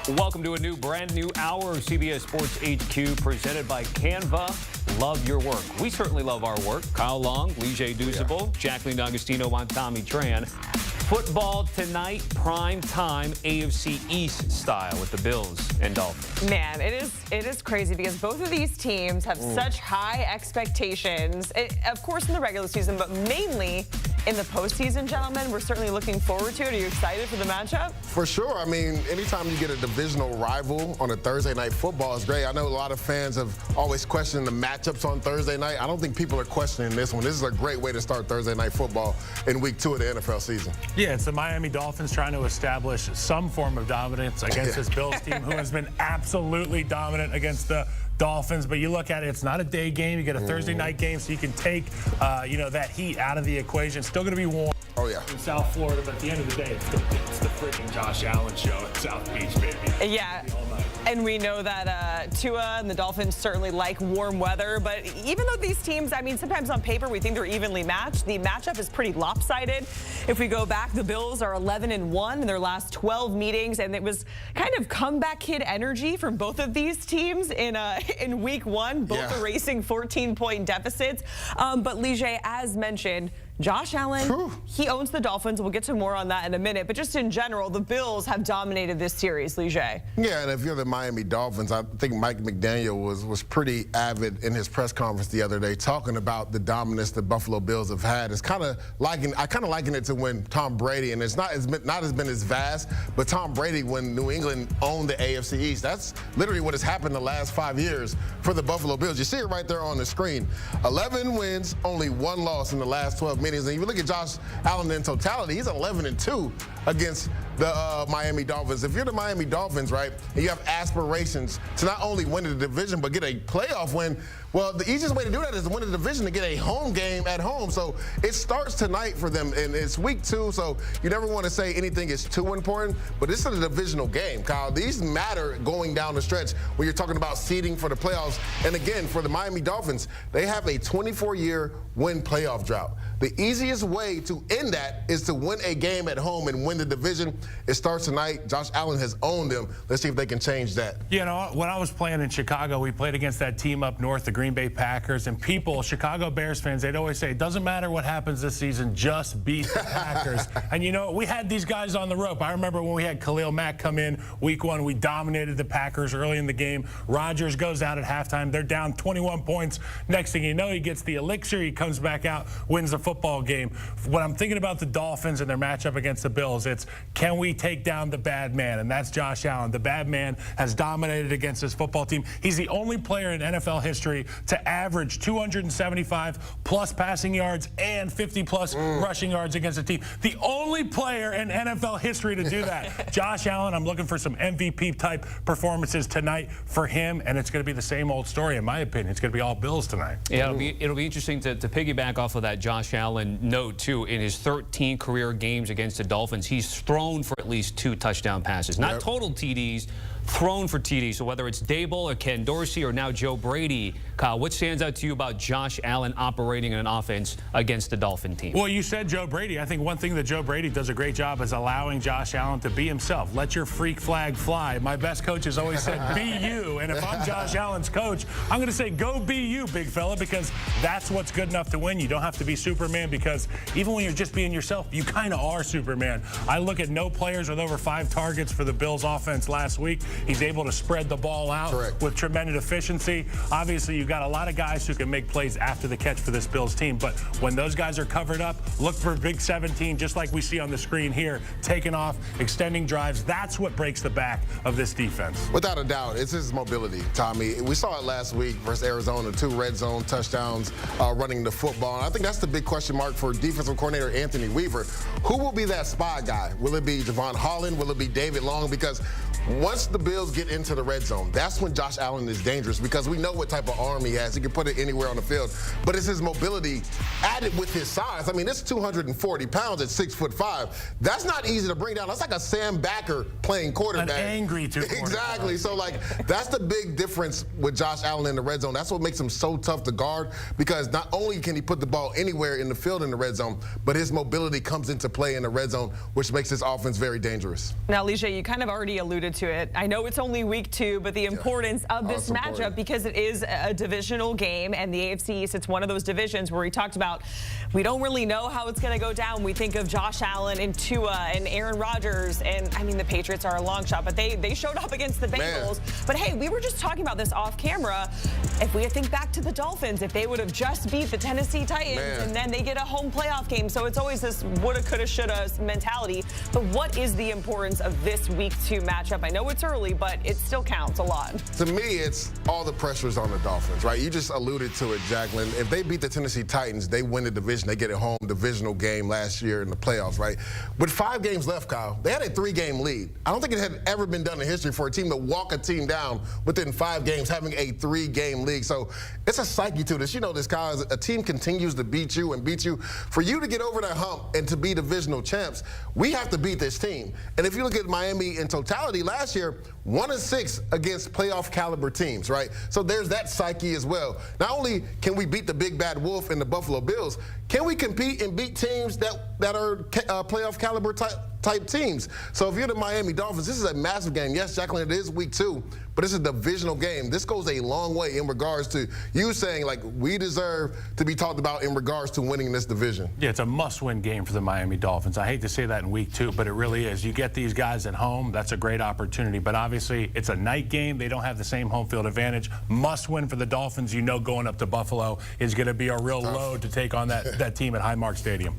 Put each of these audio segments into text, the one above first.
Welcome to a brand new hour of CBS Sports HQ presented by Canva. Love your work. We certainly love our work. Kyle Long, Leger Douzable, Jacqueline D'Agostino, Tommy Tran. Football tonight, prime time, AFC East style with the Bills and Dolphins. Man, it is crazy because both of these teams have such high expectations, of course in the regular season, but mainly in the postseason, gentlemen. We're certainly looking forward to it. Are you excited for the matchup? For sure. I mean, anytime you get a divisional rival on a Thursday night football is great. I know a lot of fans have always questioned the matchups on Thursday night. I don't think people are questioning this one. This is a great way to start Thursday night football in week 2 of the NFL season. Yeah, it's the Miami Dolphins trying to establish some form of dominance against this Bills team who has been absolutely dominant against the Dolphins. But you look at it, it's not a day game. You get a Thursday night game, so you can take, that heat out of the equation. Still going to be warm. Oh, yeah. In South Florida, but at the end of the day, it's the freaking Josh Allen show at South Beach, baby. Yeah. And we know that Tua and the Dolphins certainly like warm weather. But even though these teams, I mean, sometimes on paper we think they're evenly matched, the matchup is pretty lopsided. If we go back, the Bills are 11-1 in their last 12 meetings, and it was kind of comeback kid energy from both of these teams in week 1, both erasing 14-point deficits. But Leger, as mentioned, Josh Allen, he owns the Dolphins. We'll get to more on that in a minute. But just in general, the Bills have dominated this series, Leger. Yeah, and if you're the Miami Dolphins, I think Mike McDaniel was pretty avid in his press conference the other day talking about the dominance the Buffalo Bills have had. It's kind of liken it to when Tom Brady, and it's not been as vast, but Tom Brady when New England owned the AFC East. That's literally what has happened the last 5 years for the Buffalo Bills. You see it right there on the screen. 11 wins, only 1 loss in the last 12 meetings. And you look at Josh Allen in totality, he's 11-2 against the Miami Dolphins. If you're the Miami Dolphins, right, and you have aspirations to not only win the division but get a playoff win, well, the easiest way to do that is to win the division to get a home game at home. So it starts tonight for them, and it's week 2, so you never want to say anything is too important, but this is a divisional game, Kyle. These matter going down the stretch when you're talking about seeding for the playoffs. And again, for the Miami Dolphins, they have a 24-year win playoff drought. The easiest way to end that is to win a game at home and win the division. It starts tonight. Josh Allen has owned them. Let's see if they can change that. You know, when I was playing in Chicago, we played against that team up north, the Green Bay Packers, and people, Chicago Bears fans, they'd always say, it doesn't matter what happens this season, just beat the Packers. And you know, we had these guys on the rope. I remember when we had Khalil Mack come in week 1, we dominated the Packers early in the game. Rodgers goes out at halftime. They're down 21 points. Next thing you know, he gets the elixir. He comes back out, wins the football game. When I'm thinking about the Dolphins and their matchup against the Bills, it's can we take down the bad man? And that's Josh Allen. The bad man has dominated against this football team. He's the only player in NFL history to average 275 plus passing yards and 50 plus rushing yards against a team. The only player in NFL history to do that. Josh Allen, I'm looking for some MVP type performances tonight for him, and it's going to be the same old story in my opinion. It's going to be all Bills tonight. Yeah, it'll be interesting to piggyback off of that Josh Allen note too. In his 13 career games against the Dolphins, he's thrown for at least 2 touchdown passes. Not total TDs, thrown for TDs. So whether it's Dable or Ken Dorsey or now Joe Brady, Kyle, what stands out to you about Josh Allen operating an offense against the Dolphin team? Well, you said Joe Brady. I think one thing that Joe Brady does a great job is allowing Josh Allen to be himself. Let your freak flag fly. My best coach has always said, be you. And if I'm Josh Allen's coach, I'm going to say, go be you, big fella, because that's what's good enough to win. You don't have to be Superman, because even when you're just being yourself, you kind of are Superman. I look at no players with over 5 targets for the Bills offense last week. He's able to spread the ball out with tremendous efficiency. Obviously, you've got a lot of guys who can make plays after the catch for this Bills team, but when those guys are covered up, look for Big 17, just like we see on the screen here, taking off, extending drives. That's what breaks the back of this defense. Without a doubt, it's his mobility, Tommy. We saw it last week versus Arizona, 2 red zone touchdowns running the football. And I think that's the big question mark for defensive coordinator Anthony Weaver. Who will be that spy guy? Will it be Javon Holland? Will it be David Long? Because once the Bills get into the red zone, that's when Josh Allen is dangerous, because we know what type of arm he has. He can put it anywhere on the field. But it's his mobility added with his size. I mean, it's 240 pounds at 6'5". That's not easy to bring down. That's like a Sam Backer playing quarterback. An angry quarterback. Exactly. So, like, that's the big difference with Josh Allen in the red zone. That's what makes him so tough to guard, because not only can he put the ball anywhere in the field in the red zone, but his mobility comes into play in the red zone, which makes his offense very dangerous. Now, Leger, you kind of already alluded alluded to it. I know it's only week 2, but the importance of this matchup, because it is a divisional game, and the AFC East, it's one of those divisions where we talked about we don't really know how it's going to go down. We think of Josh Allen and Tua and Aaron Rodgers, and I mean, the Patriots are a long shot, but they showed up against the Bengals. But hey, we were just talking about this off camera. If we think back to the Dolphins, if they would have just beat the Tennessee Titans and then they get a home playoff game. So it's always this woulda, coulda, shoulda mentality. But what is the importance of this week 2 matchup? I know it's early, but it still counts a lot. To me, it's all the pressures on the Dolphins, right? You just alluded to it, Jacqueline. If they beat the Tennessee Titans, they win the division. They get a home divisional game last year in the playoffs, right? With 5 games left, Kyle, they had a 3-game lead. I don't think it had ever been done in history for a team to walk a team down within 5 games, having a 3-game league. So it's a psyche to this. You know this, Kyle, as a team continues to beat you and beat you. For you to get over that hump and to be divisional champs, we have to beat this team. And if you look at Miami in totality last year, 1-6 against playoff caliber teams, right? So there's that psyche as well. Not only can we beat the big bad wolf and the Buffalo Bills, can we compete and beat teams that are playoff caliber type teams? So if you're the Miami Dolphins, this is a massive game. Yes, Jacqueline, it is week 2, but it's a divisional game. This goes a long way in regards to you saying, like, we deserve to be talked about in regards to winning this division. Yeah, it's a must-win game for the Miami Dolphins. I hate to say that in week 2, but it really is. You get these guys at home, that's a great opportunity. But obviously, it's a night game. They don't have the same home field advantage. Must win for the Dolphins. You know, going up to Buffalo is going to be a real load to take on that team at Highmark Stadium.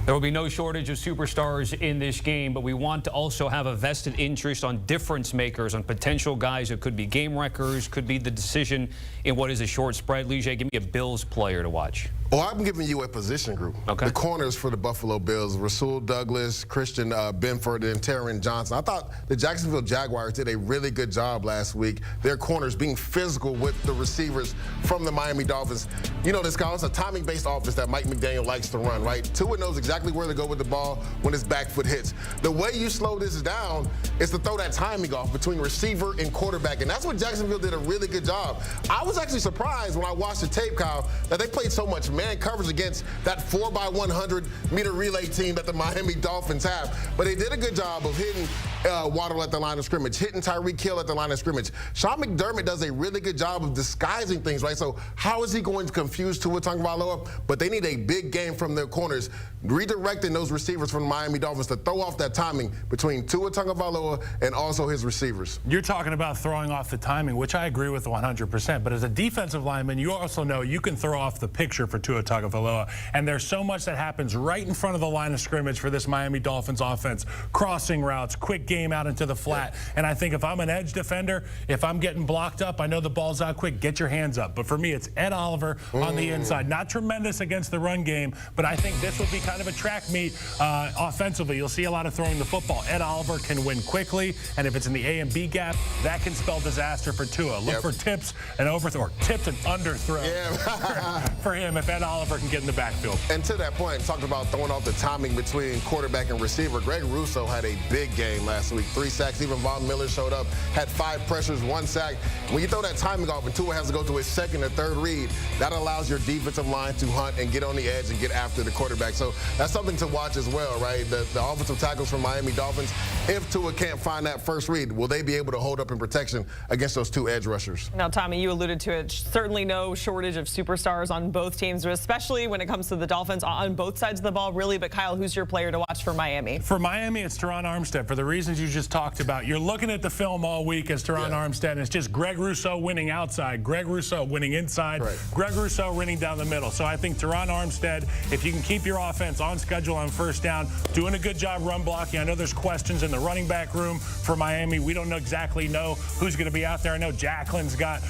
There will be no shortage of superstars in this game, but we want to also have a vested interest on difference makers, on potential guys who could be game wreckers, could be the decision in what is a short spread. Leger, give me a Bills player to watch. Well, I'm giving you a position group. Okay. The corners for the Buffalo Bills, Rasul Douglas, Christian Benford, and Taron Johnson. I thought the Jacksonville Jaguars did a really good job last week. Their corners being physical with the receivers from the Miami Dolphins. You know this, Kyle, it's a timing-based offense that Mike McDaniel likes to run, right? Tua knows exactly where to go with the ball when his back foot hits. The way you slow this down is to throw that timing off between receiver and quarterback, and that's what Jacksonville did a really good job. I was actually surprised when I watched the tape, Kyle, that they played so much man coverage against that 4x100-meter relay team that the Miami Dolphins have. But they did a good job of hitting Waddle at the line of scrimmage, hitting Tyreek Hill at the line of scrimmage. Sean McDermott does a really good job of disguising things, right? So how is he going to confuse Tua Tagovailoa? But they need a big game from their corners, redirecting those receivers from the Miami Dolphins to throw off that timing between Tua Tagovailoa and also his receivers. You're talking about throwing off the timing, which I agree with 100%. But as a defensive lineman, you also know you can throw off the picture for Tua Tagovailoa. And there's so much that happens right in front of the line of scrimmage for this Miami Dolphins offense. Crossing routes, quick game out into the flat. And I think if I'm an edge defender, if I'm getting blocked up, I know the ball's out quick, get your hands up. But for me, it's Ed Oliver on the inside. Not tremendous against the run game, but I think this will be kind of a track meet offensively. You'll see a lot of throwing the football. Ed Oliver can win quickly, and if it's in the A and B gap, that can spell disaster for Tua. Look for tips and overthrow, tips and underthrow for him if Ed Oliver can get in the backfield. And to that point, talking about throwing off the timing between quarterback and receiver, Greg Rousseau had a big game last week. 3 sacks. Even Von Miller showed up, had 5 pressures, 1 sack. When you throw that timing off and Tua has to go to his second or third read, that allows your defensive line to hunt and get on the edge and get after the quarterback. So that's something to watch as well, right? The offensive tackles from Miami Dolphins, if Tua can't find that first read, will they be able to hold up in protection against those 2 edge rushers? Now, Tommy, you alluded to it. Certainly no shortage of superstars on both teams, especially when it comes to the Dolphins on both sides of the ball, really. But Kyle, who's your player to watch for Miami? For Miami, it's Teron Armstead. For the reasons you just talked about, you're looking at the film all week as Teron Armstead, and it's just Greg Rousseau winning outside, Greg Rousseau winning inside, Greg Rousseau winning down the middle. So I think Teron Armstead, if you can keep your offense on schedule on first down, doing a good job run blocking. I know there's questions in the running back room for Miami. We don't exactly know who's going to be out there. I know Jacqueline's got,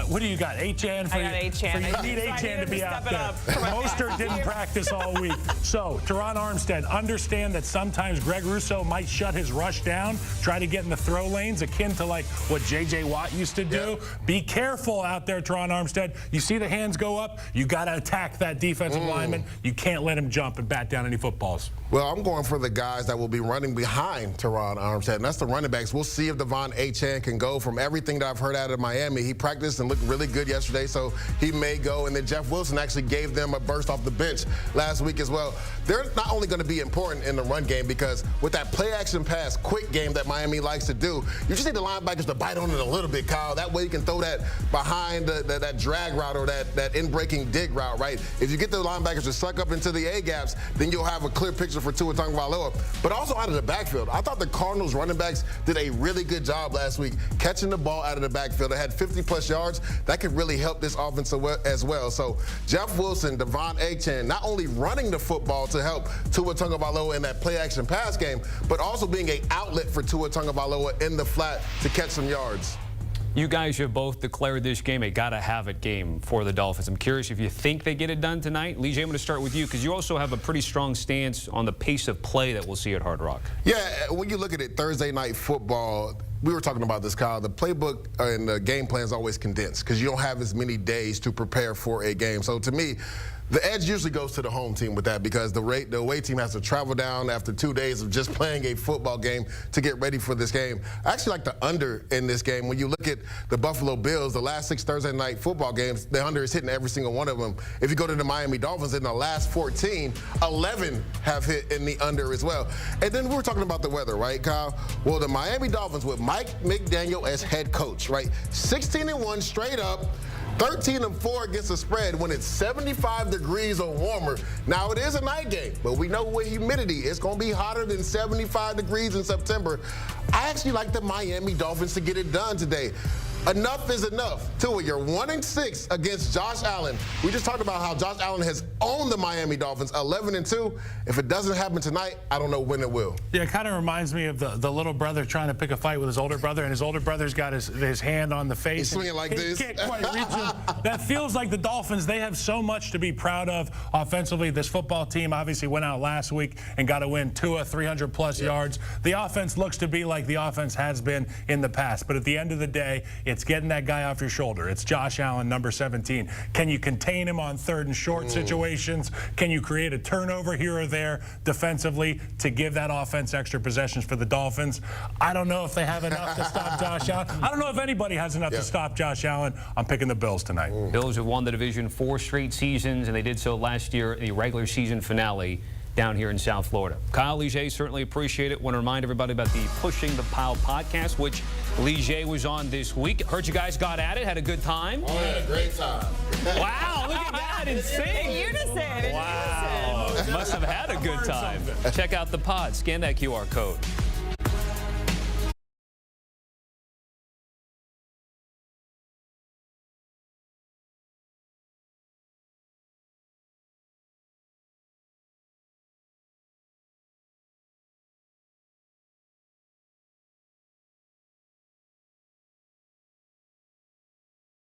what do you got, H-An? I got H-An. You need H-An to be out there. Mostert didn't practice all week. So, Teron Armstead, understand that sometimes Greg Rousseau might shut his rush down, try to get in the throw lanes, akin to like what J.J. Watt used to do. Be careful out there, Teron Armstead. You see the hands go up, you got to attack that defensive lineman. You can't let him jump and bat down any footballs. Well, I'm going for the guys that will be running behind Teron Armstead, and that's the running backs. We'll see if Devon Achane can go. From everything that I've heard out of Miami, he practiced and looked really good yesterday, so he may go. And then Jeff Wilson actually gave them a burst off the bench last week as well. They're not only going to be important in the run game because with that play-action pass, quick quick game that Miami likes to do. You just need the linebackers to bite on it a little bit, Kyle. That way you can throw that behind that drag route or that in-breaking dig route, right? If you get the linebackers to suck up into the A-gaps, then you'll have a clear picture for Tua Tagovailoa. But also out of the backfield, I thought the Cardinals running backs did a really good job last week catching the ball out of the backfield. They had 50-plus yards. That could really help this offense as well. So Jeff Wilson, Devon Achane, not only running the football to help Tua Tagovailoa in that play-action pass game, but also being an outlet for Tua Tagovailoa in the flat to catch some yards. You guys have both declared this game a gotta-have-it game for the Dolphins. I'm curious if you think they get it done tonight. Lee J, I'm going to start with you because you also have a pretty strong stance on the pace of play that we'll see at Hard Rock. Yeah, when you look at it, Thursday night football, we were talking about this, Kyle. The playbook and the game plan is always condensed because you don't have as many days to prepare for a game. So to me, the edge usually goes to the home team with that because the away team has to travel down after 2 days of just playing a football game to get ready for this game. I actually like the under in this game. When you look at the Buffalo Bills, the last 6 Thursday night football games, the under is hitting every single one of them. If you go to the Miami Dolphins, in the last 14, 11 have hit in the under as well. And then we were talking about the weather, right, Kyle? Well, the Miami Dolphins with Mike McDaniel as head coach, right? 16-1 straight up. 13-4 against the spread when it's 75 degrees or warmer. Now, it is a night game, but we know with humidity, it's going to be hotter than 75 degrees in September. I actually like the Miami Dolphins to get it done today. Enough is enough. Tua, you're 1-6 against Josh Allen. We just talked about how Josh Allen has owned the Miami Dolphins, 11-2. If it doesn't happen tonight, I don't know when it will. Yeah, it kind of reminds me of the little brother trying to pick a fight with his older brother, and his older brother's got his hand on the face. He's swinging like this. He can't quite reach him. That feels like the Dolphins. They have so much to be proud of offensively. This football team obviously went out last week and got a win. Tua, 300-plus yards. The offense looks to be like the offense has been in the past. But at the end of the day, it's getting that guy off your shoulder. It's Josh Allen, number 17. Can you contain him on 3rd and short situations? Can you create a turnover here or there defensively to give that offense extra possessions for the Dolphins? I don't know if they have enough to stop Josh Allen. I don't know if anybody has enough to stop Josh Allen. I'm picking the Bills tonight. Bills have won the division 4 straight seasons, and they did so last year in the regular season finale down here in South Florida. Kyle, Lige, certainly appreciate it. Want to remind everybody about the Pushing the Pile podcast, which Lige was on this week. Heard you guys got at it, had a good time. Oh, had a great time. Wow, look at that, insane. In unison. Wow, must have had a good time. Check out the pod. Scan that QR code.